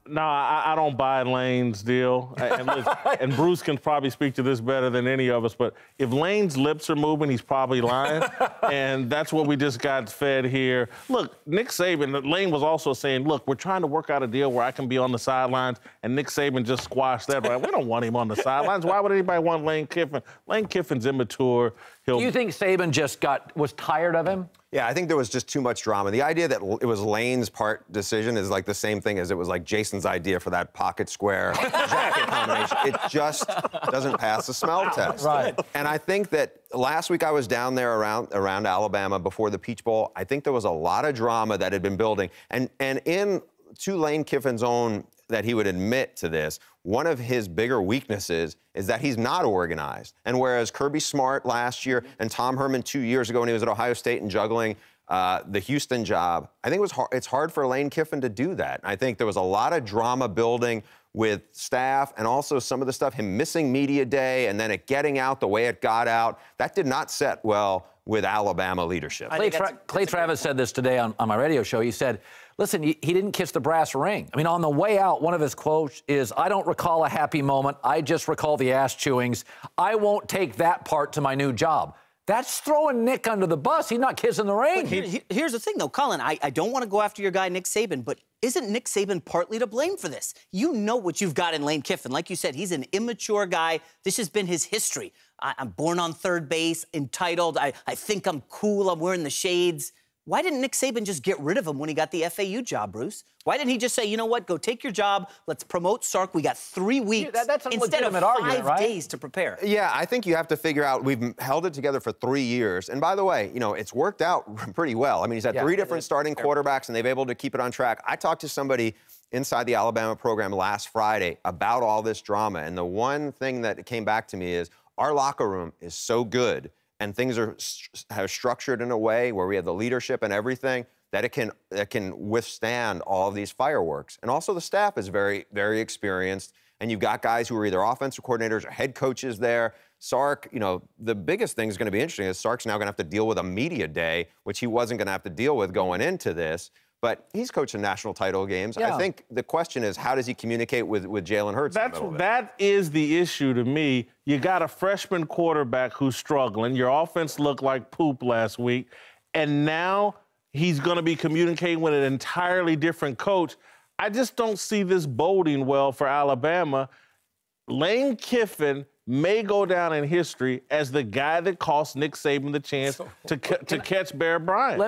No, I don't buy Lane's deal. And Bruce can probably speak to this better than any of us, but if Lane's lips are moving, he's probably lying. And that's what we just got fed here. Look, Nick Saban, Lane was also saying, look, we're trying to work out a deal where I can be on the sidelines, and Nick Saban just squashed that. Right? We don't want him on the sidelines. Why would anybody want Lane Kiffin? Lane Kiffin's immature. Do you think Saban just was tired of him? Yeah, I think there was just too much drama. The idea that it was Lane's part decision is like the same thing as it was like Jason's idea for that pocket square jacket combination. It just doesn't pass the smell test. Right. And I think that last week I was down there around Alabama before the Peach Bowl. I think there was a lot of drama that had been building. And to Lane Kiffin's own, that he would admit to this, one of his bigger weaknesses is that he's not organized. And whereas Kirby Smart last year and Tom Herman 2 years ago when he was at Ohio State and juggling the Houston job, I think it's hard for Lane Kiffin to do that. I think there was a lot of drama building with staff and also some of the stuff, him missing media day and then it getting out the way it got out. That did not set well with Alabama leadership. Clay Travis said this today on my radio show. He said, listen, he didn't kiss the brass ring. I mean, on the way out, one of his quotes is, I don't recall a happy moment. I just recall the ass chewings. I won't take that part to my new job. That's throwing Nick under the bus. He's not kissing the ring. Here's the thing, though, Colin. I don't want to go after your guy, Nick Saban, but isn't Nick Saban partly to blame for this? You know what you've got in Lane Kiffin. Like you said, he's an immature guy. This has been his history. I'm born on third base, entitled. I think I'm cool. I'm wearing the shades. Why didn't Nick Saban just get rid of him when he got the FAU job, Bruce? Why didn't he just say, you know what, go take your job, let's promote Sark, we got 3 weeks that's instead of 5 argument, right? days to prepare? Yeah, I think you have to figure out, we've held it together for 3 years. And by the way, you know, it's worked out pretty well. I mean, he's had 3 different starting quarterbacks, and they've been able to keep it on track. I talked to somebody inside the Alabama program last Friday about all this drama, and the one thing that came back to me is our locker room is so good and things are structured in a way where we have the leadership and everything that it can withstand all of these fireworks. And also the staff is very, very experienced. And you've got guys who are either offensive coordinators or head coaches there. Sark, you know, the biggest thing is going to be interesting is Sark's now going to have to deal with a media day, which he wasn't going to have to deal with going into this. But he's coaching national title games. Yeah. I think the question is, how does he communicate with Jalen Hurts? That is the issue to me. You got a freshman quarterback who's struggling. Your offense looked like poop last week. And now he's going to be communicating with an entirely different coach. I just don't see this boding well for Alabama. Lane Kiffin may go down in history as the guy that cost Nick Saban the chance to catch Bear Bryant.